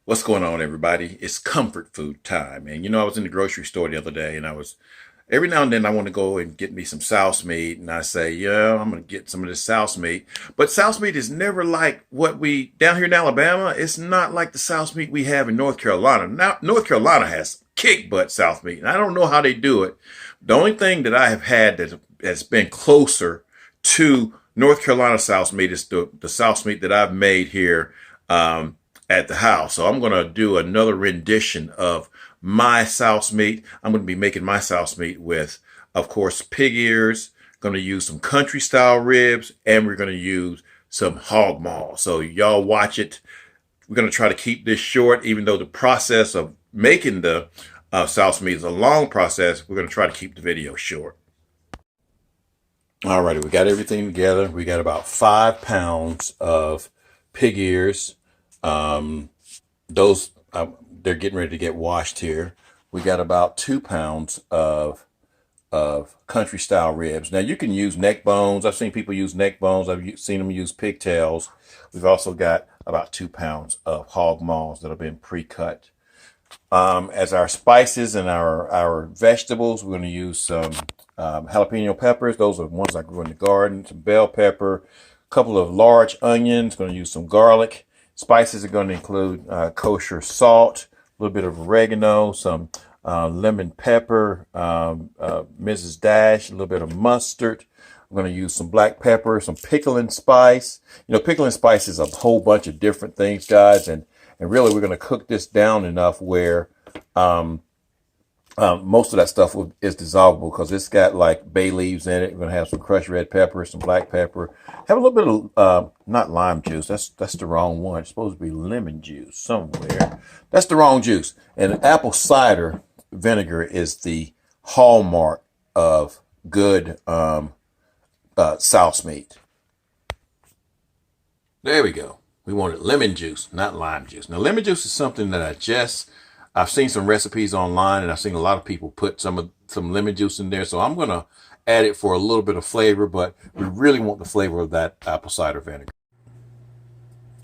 What's going on, everybody? It's comfort food time. And I was in the grocery store the other day and every now and then I want to go and get me some souse meat. And I say, yeah, I'm going to get some of this souse meat. But souse meat is never like what we, down here in Alabama, it's not like the souse meat we have in North Carolina. Now, North Carolina has kick butt souse meat. And I don't know how they do it. The only thing that I have had that has been closer to North Carolina souse meat is the souse meat that I've made here. At the house. So I'm going to do another rendition of my souse meat. I'm going to be making my souse meat with, of course, pig ears. Going to use some country style ribs, and we're going to use some hog maws. So y'all watch it. We're going to try to keep this short, even though the process of making the souse meat is a long process. We're going to try to keep the video short. Alrighty, we got everything together. We got about 5 pounds of pig ears. Those they're getting ready to get washed here. We got about 2 pounds of country style ribs. Now you can use neck bones. I've seen people use neck bones. Seen them use pigtails. We've also got about 2 pounds of hog maws that have been pre-cut. As our spices and our vegetables, we're going to use some jalapeno peppers. Those are the ones I grew in the garden. Some bell pepper, a couple of large onions. Going to use some garlic. Spices are going to include kosher salt, a little bit of oregano, some lemon pepper, Mrs. Dash, a little bit of mustard. We're going to use some black pepper, some pickling spice. Pickling spice is a whole bunch of different things, guys, and really we're going to cook this down enough where most of that stuff is dissolvable because it's got like bay leaves in it. We're going to have some crushed red pepper, some black pepper. Have a little bit of, not lime juice. That's the wrong one. It's supposed to be lemon juice somewhere. That's the wrong juice. And apple cider vinegar is the hallmark of good souse meat. There we go. We wanted lemon juice, not lime juice. Now, lemon juice is something that I've seen some recipes online, and I've seen a lot of people put some lemon juice in there. So I'm going to add it for a little bit of flavor, but we really want the flavor of that apple cider vinegar.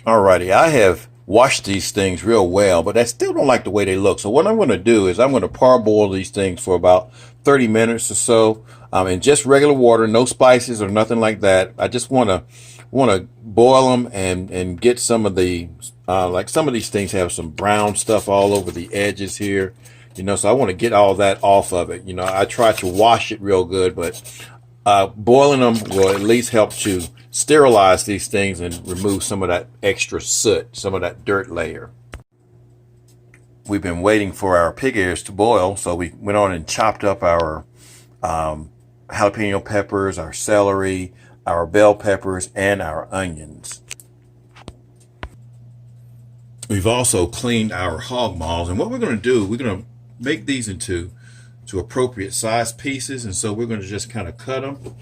Alrighty, I have washed these things real well, but I still don't like the way they look. So what I'm going to do is I'm going to parboil these things for about 30 minutes or so in just regular water, no spices or nothing like that. I just want to boil them and get some of the like some of these things have some brown stuff all over the edges here, so I want to get all that off of it. I try to wash it real good, but boiling them will at least help to sterilize these things and remove some of that extra soot, some of that dirt layer. We've been waiting for our pig ears to boil, so we went on and chopped up our jalapeno peppers, our celery, our bell peppers, and our onions. We've also cleaned our hog maws, and what we're going to do, we're going to make these into appropriate size pieces, and so we're going to just kind of cut them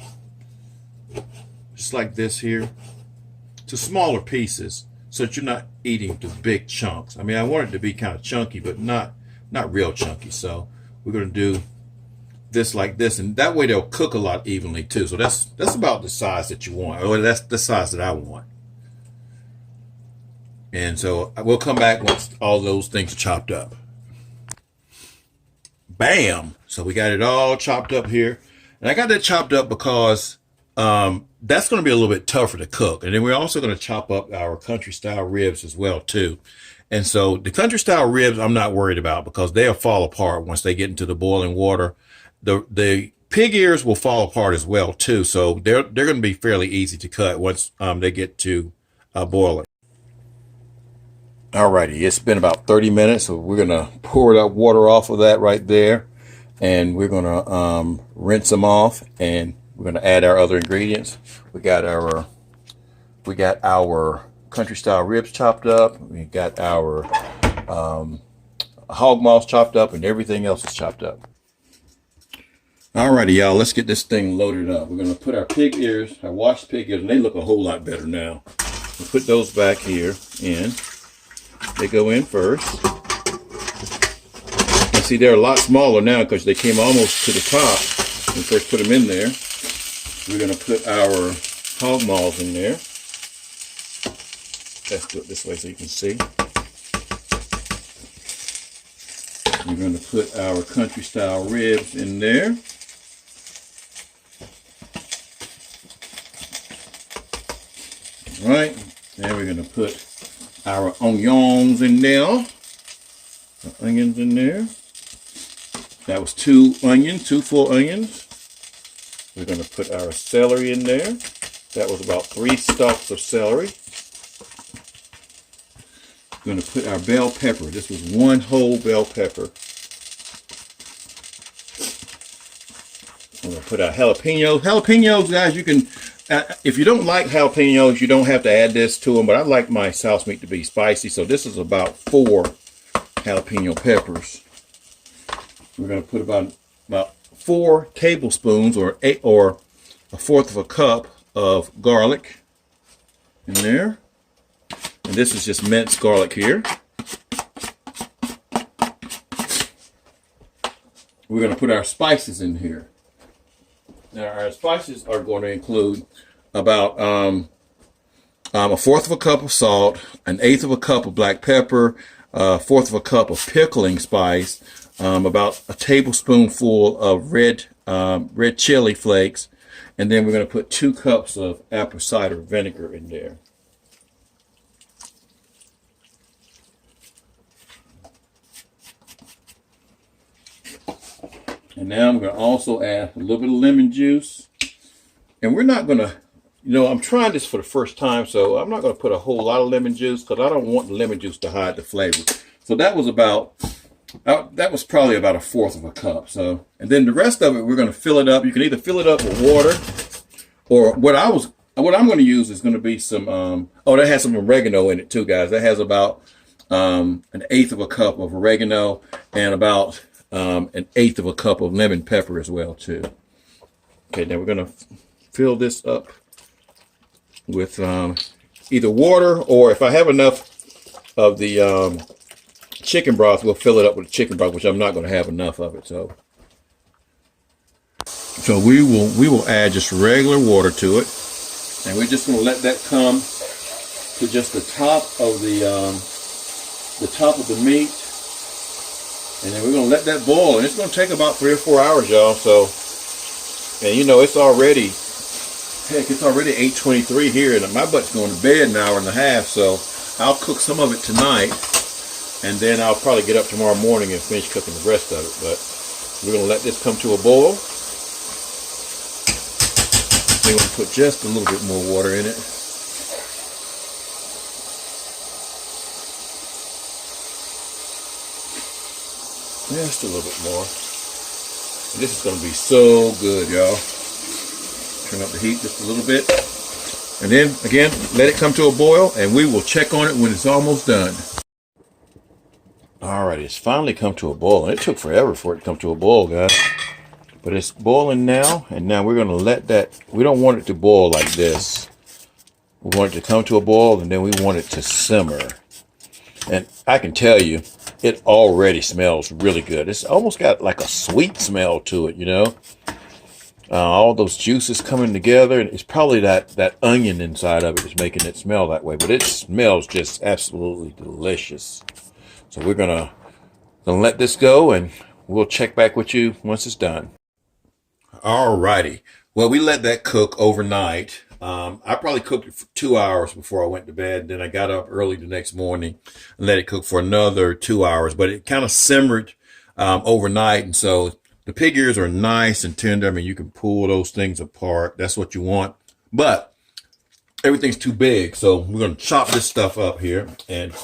just like this here to smaller pieces so that you're not eating the big chunks. I mean, I want it to be kind of chunky, but not real chunky. So we're going to do this like this, and that way they'll cook a lot evenly too. So that's about the size that you want, or that's the size that I want. And so we'll come back once all those things are chopped up. Bam! So we got it all chopped up here, and I got that chopped up because that's going to be a little bit tougher to cook. And then we're also going to chop up our country style ribs as well too. And so the country style ribs I'm not worried about because they'll fall apart once they get into the boiling water. The pig ears will fall apart as well too, so they're going to be fairly easy to cut once they get to boiling. Alrighty, it's been about 30 minutes, so we're going to pour that water off of that right there, and we're going to rinse them off, and we're going to add our other ingredients. We got our country style ribs chopped up. We got our hog maws chopped up, and everything else is chopped up. Alrighty, y'all, let's get this thing loaded up. We're going to put our pig ears, our washed pig ears, and they look a whole lot better now. We'll put those back here in. They go in first. And see, they're a lot smaller now because they came almost to the top when we first put them in there. We're going to put our hog maws in there. Let's do it this way so you can see. We're going to put our country style ribs in there. All right, then we're going to put our onions in there. The onions in there. That was 2 full onions. We're going to put our celery in there. That was about 3 stalks of celery. We're going to put our bell pepper. This was 1 whole bell pepper. We're going to put our jalapenos. Jalapenos, guys, you can, if you don't like jalapenos, you don't have to add this to them, but I like my Souse meat to be spicy, so this is about 4 jalapeno peppers. We're going to put about 4 tablespoons or 1/4 of a cup of garlic in there. And this is just minced garlic here. We're going to put our spices in here. Now our spices are going to include about 1/4 of a cup of salt, 1/8 of a cup of black pepper, 1/4 of a cup of pickling spice, about a tablespoonful of red chili flakes, and then we're going to put 2 cups of apple cider vinegar in there. And now I'm going to also add a little bit of lemon juice. And we're not going to, I'm trying this for the first time, so I'm not going to put a whole lot of lemon juice because I don't want the lemon juice to hide the flavor. So that was probably about 1/4 of a cup. So, and then the rest of it, we're going to fill it up. You can either fill it up with water, or what I'm going to use is going to be some, that has some oregano in it too, guys. That has about 1/8 of a cup of oregano and about 1/8 of a cup of lemon pepper as well too. Okay, now we're going to fill this up with either water, or if I have enough of the chicken broth, we'll fill it up with chicken broth, which I'm not going to have enough of it. So we will add just regular water to it, and we're just going to let that come to just the top of the meat. And then we're going to let that boil. And it's going to take about 3 or 4 hours, y'all. So, and it's already 8:23 here, and my butt's going to bed in an hour and a half. So I'll cook some of it tonight, and then I'll probably get up tomorrow morning and finish cooking the rest of it. But we're going to let this come to a boil. We're going to put just a little bit more water in it. Just a little bit more. And this is going to be so good, y'all. Turn up the heat just a little bit. And then, again, let it come to a boil, and we will check on it when it's almost done. Alright, it's finally come to a boil. And it took forever for it to come to a boil, guys. But it's boiling now, and now we're going to let that... We don't want it to boil like this. We want it to come to a boil, and then we want it to simmer. And I can tell you, it already smells really good. It's almost got like a sweet smell to it, all those juices coming together, and it's probably that onion inside of it is making it smell that way. But it smells just absolutely delicious. So we're gonna let this go, and we'll check back with you once it's done. Alrighty. Well, we let that cook overnight. I probably cooked it for 2 hours before I went to bed. Then I got up early the next morning and let it cook for another 2 hours. But it kind of simmered overnight. And so the pig ears are nice and tender. I mean, you can pull those things apart. That's what you want. But everything's too big. So we're going to chop this stuff up here. And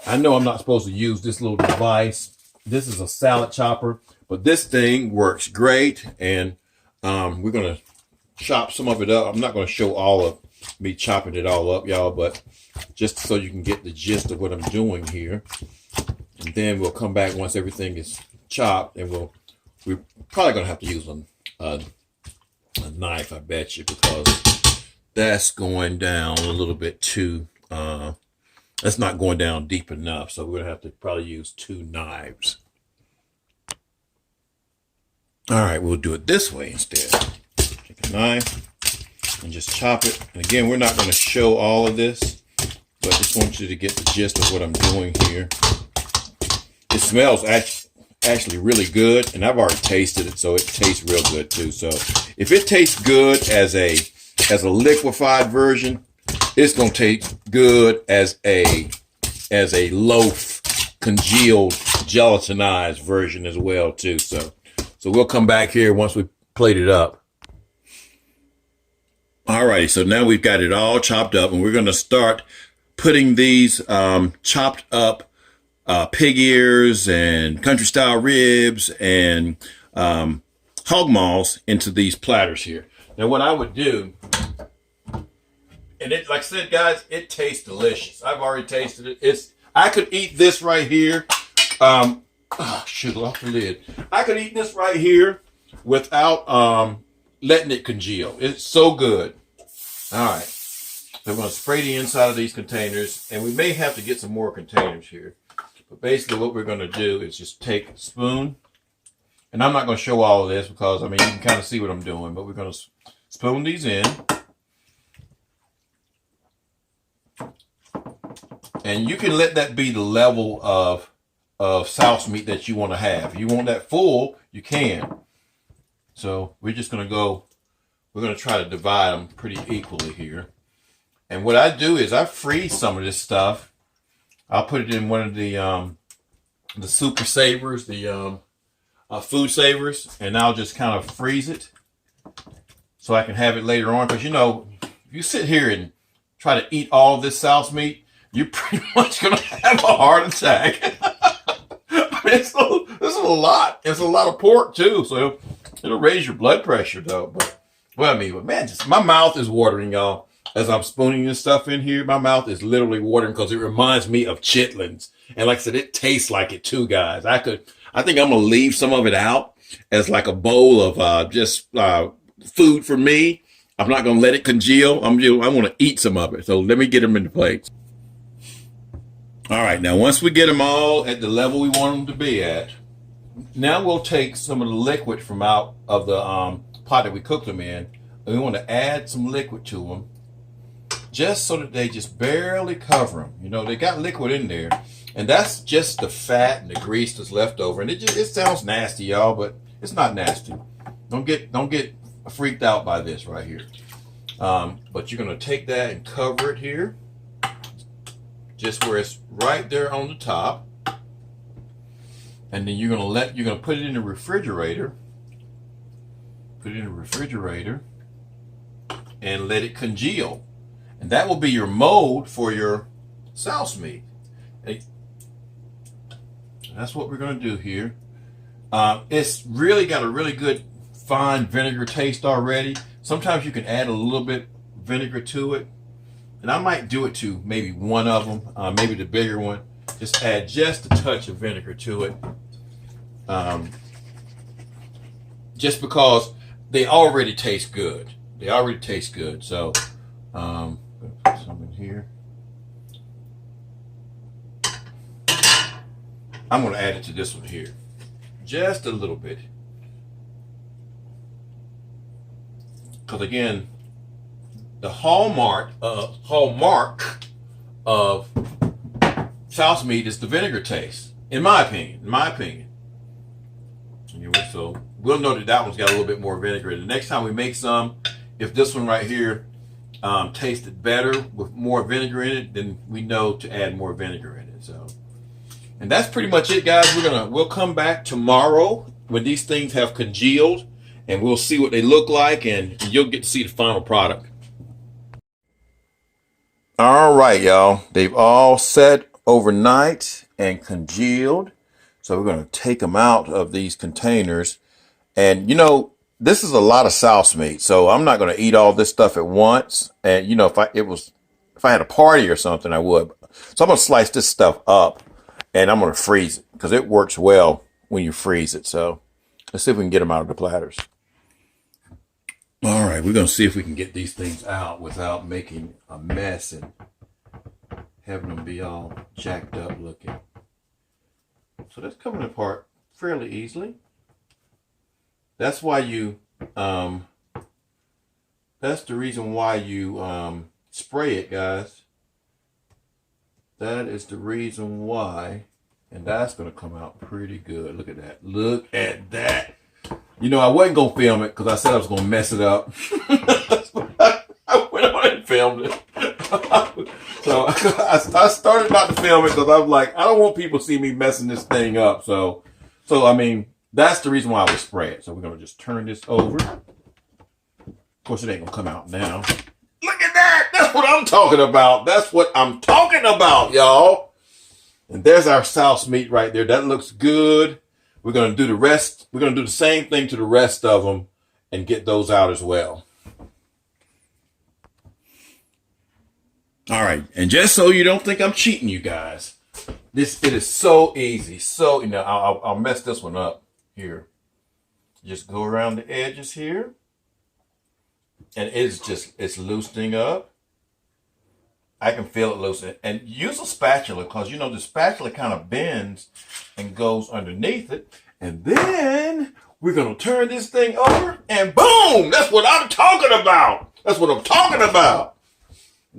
I know I'm not supposed to use this little device. This is a salad chopper. But this thing works great. And we're going to chop some of it up. I'm not going to show all of me chopping it all up, y'all, but just so you can get the gist of what I'm doing here. And then we'll come back once everything is chopped, and we're probably going to have to use a knife, I bet you, because that's going down a little bit too, that's not going down deep enough. So we're going to have to probably use 2 knives. All right, we'll do it this way instead. Take a knife and just chop it. And again, we're not going to show all of this, but I just want you to get the gist of what I'm doing here. It smells actually really good, and I've already tasted it, so it tastes real good too. So if it tastes good as a liquefied version, it's gonna taste good as a loaf, congealed, gelatinized version as well too. So we'll come back here once we plate it up. Alrighty, so now we've got it all chopped up, and we're gonna start putting these chopped up pig ears and country style ribs and hog maws into these platters here. Now what I would do, and it, like I said, guys, it tastes delicious. I've already tasted it. I could eat this right here. Shoot, off the lid. I could eat this right here without letting it congeal. It's so good. All right. So I'm going to spray the inside of these containers, and we may have to get some more containers here. But basically what we're going to do is just take a spoon, and I'm not going to show all of this because, I mean, you can kind of see what I'm doing, but we're going to spoon these in. And you can let that be the level of souse meat that you want to have. If you want that full, you can. So we're just going to we're going to try to divide them pretty equally here. And what I do is I freeze some of this stuff. I'll put it in one of the super savers, the food savers, and I'll just kind of freeze it so I can have it later on. Because, you know, if you sit here and try to eat all this souse meat, you're pretty much going to have a heart attack. I mean, this is a lot. It's a lot of pork, too. So it'll raise your blood pressure, though. But, well, I mean, but man, just my mouth is watering, y'all. As I'm spooning this stuff in here, my mouth is literally watering because it reminds me of chitlins. And like I said, it tastes like it, too, guys. I think I'm going to leave some of it out as like a bowl of just food for me. I'm not going to let it congeal. I want to eat some of it. So let me get them in the plates. All right, now once we get them all at the level we want them to be at, now we'll take some of the liquid from out of the pot that we cooked them in, and we want to add some liquid to them, just so that they just barely cover them. You know, they got liquid in there, and that's just the fat and the grease that's left over. And it sounds nasty, y'all, but it's not nasty. Don't get freaked out by this right here. But you're gonna take that and cover it here, just where it's right there on the top. And then you're gonna put it in the refrigerator. Put it in the refrigerator and let it congeal. And that will be your mold for your souse meat. That's what we're going to do here. It's really got a really good fine vinegar taste already. Sometimes you can add a little bit vinegar to it. And I might do it to maybe one of them, maybe the bigger one. Just add just a touch of vinegar to it. Just because they already taste good. They already taste good. So, I'm going to put some in here. I'm going to add it to this one here. Just a little bit. Because again, the hallmark of souse meat is the vinegar taste, in my opinion. Anyway, so we'll know that one's got a little bit more vinegar. The next time we make some, if this one right here tasted better with more vinegar in it, then we know to add more vinegar in it. So, and that's pretty much it, guys. We'll come back tomorrow when these things have congealed, and we'll see what they look like, and you'll get to see the final product. All right, y'all. They've all set overnight and congealed. So we're going to take them out of these containers. And, you know, this is a lot of souse meat. So I'm not going to eat all this stuff at once. And, you know, if I had a party or something, I would. So I'm going to slice this stuff up, and I'm going to freeze it because it works well when you freeze it. So let's see if we can get them out of the platters. All right, we're going to see if we can get these things out without making a mess and having them be all jacked up looking. So that's coming apart fairly easily. That's why that's the reason why you spray it, guys. That is the reason why And that's going to come out pretty good. Look at that. Look at that. You know, I wasn't going to film it because I said I was going to mess it up. I went on and filmed it. So I started not to film it because I was like, I don't want people to see me messing this thing up. So I mean, that's the reason why I would spray it. So we're going to just turn this over. Of course, it ain't going to come out now. Look at that. That's what I'm talking about. That's what I'm talking about, y'all. And there's our souse meat right there. That looks good. We're going to do the rest. We're going to do the same thing to the rest of them and get those out as well. All right. And just so you don't think I'm cheating you guys, it is so easy. So, you know, I'll mess this one up here. Just go around the edges here. And it's loosening up. I can feel it loosening. And use a spatula because, you know, the spatula kind of bends and goes underneath it. And then we're going to turn this thing over and boom! That's what I'm talking about. That's what I'm talking about.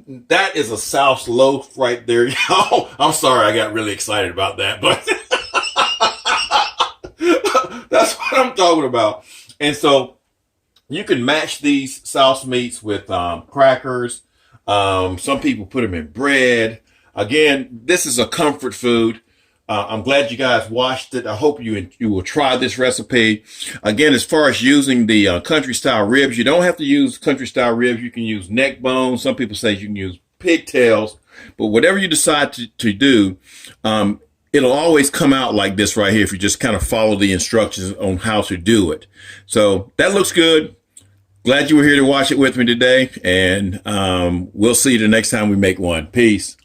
That is a Souse loaf right there, y'all. I'm sorry I got really excited about that, but that's what I'm talking about. And so you can match these Souse meats with crackers. Some people put them in bread. Again, this is a comfort food. I'm glad you guys watched it. I hope you will try this recipe. Again, as far as using the country style ribs, you don't have to use country style ribs. You can use neck bones. Some people say you can use pigtails, but whatever you decide to do, it'll always come out like this right here if you just kind of follow the instructions on how to do it. So that looks good. Glad you were here to watch it with me today, and we'll see you the next time we make one. Peace.